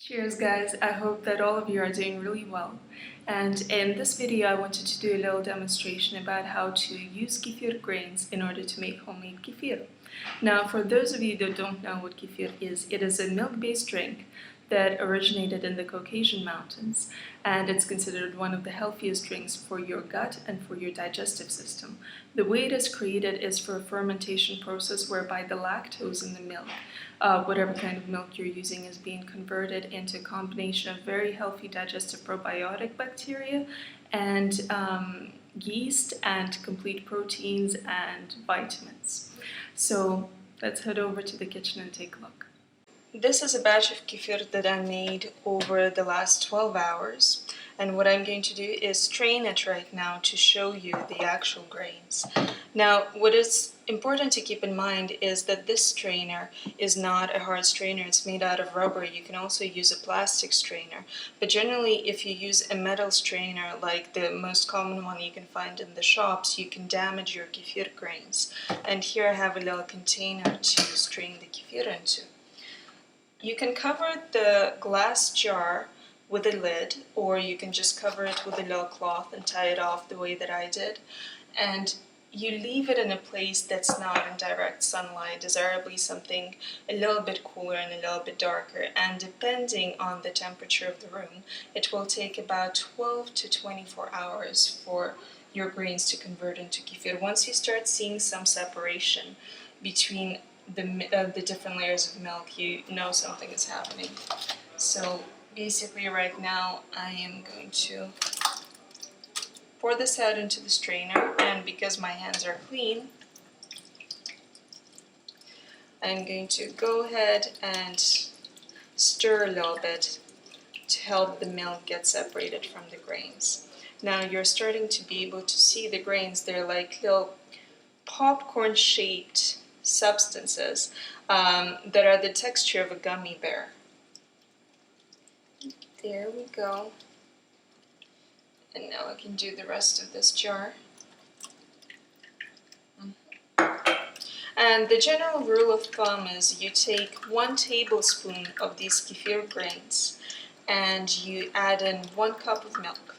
Cheers guys, I hope that all of you are doing really well. And in this video I wanted to do a little demonstration about how to use kefir grains in order to make homemade kefir. Now for those of you that don't know what kefir is, it is a milk-based drink that originated in the Caucasian mountains, and it's considered one of the healthiest drinks for your gut and for your digestive system. The way it is created is for a fermentation process whereby the lactose in the milk, whatever kind of milk you're using, is being converted into a combination of very healthy digestive probiotic bacteria and yeast and complete proteins and vitamins. So let's head over to the kitchen and take a look. This is a batch of kefir that I made over the last 12 hours, and what I'm going to do is strain it right now to show you the actual grains. Now, what is important to keep in mind is that this strainer is not a hard strainer. It's made out of rubber. You can also use a plastic strainer, but generally if you use a metal strainer like the most common one you can find in the shops, you can damage your kefir grains. And here I have a little container to strain the kefir into. You can cover the glass jar with a lid, or you can just cover it with a little cloth and tie it off the way that I did. And you leave it in a place that's not in direct sunlight, desirably something a little bit cooler and a little bit darker. And depending on the temperature of the room, it will take about 12 to 24 hours for your grains to convert into kefir. Once you start seeing some separation between the different layers of milk, you know something is happening. So basically right now I am going to pour this out into the strainer, and because my hands are clean, I'm going to go ahead and stir a little bit to help the milk get separated from the grains. Now you're starting to be able to see the grains. They're like little popcorn shaped substances that are the texture of a gummy bear. There we go. And now I can do the rest of this jar. And the general rule of thumb is you take 1 tablespoon of these kefir grains and you add in 1 cup of milk.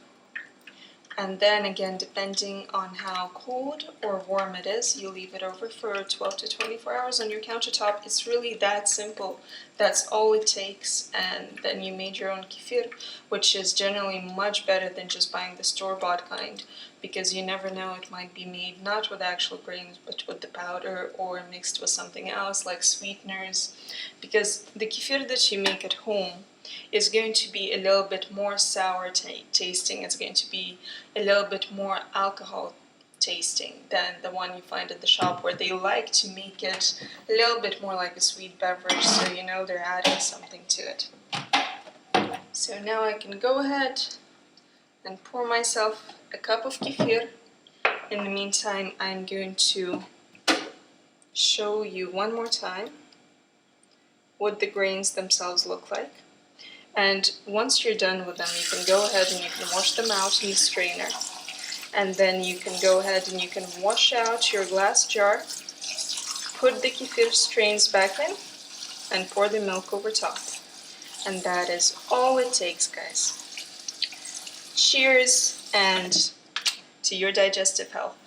And then again, depending on how cold or warm it is, you leave it over for 12 to 24 hours on your countertop. It's really that simple. That's all it takes. And then you made your own kefir, which is generally much better than just buying the store-bought kind, because you never know, it might be made not with actual grains but with the powder or mixed with something else like sweeteners. Because the kefir that you make at home is going to be a little bit more sour tasting. It's going to be a little bit more alcohol tasting than the one you find at the shop, where they like to make it a little bit more like a sweet beverage, so you know they're adding something to it. So now I can go ahead and pour myself a cup of kefir. In the meantime, I'm going to show you one more time what the grains themselves look like. And once you're done with them, you can go ahead and you can wash them out in the strainer. And then you can go ahead and you can wash out your glass jar, put the kefir strains back in, and pour the milk over top. And that is all it takes, guys. Cheers, and to your digestive health.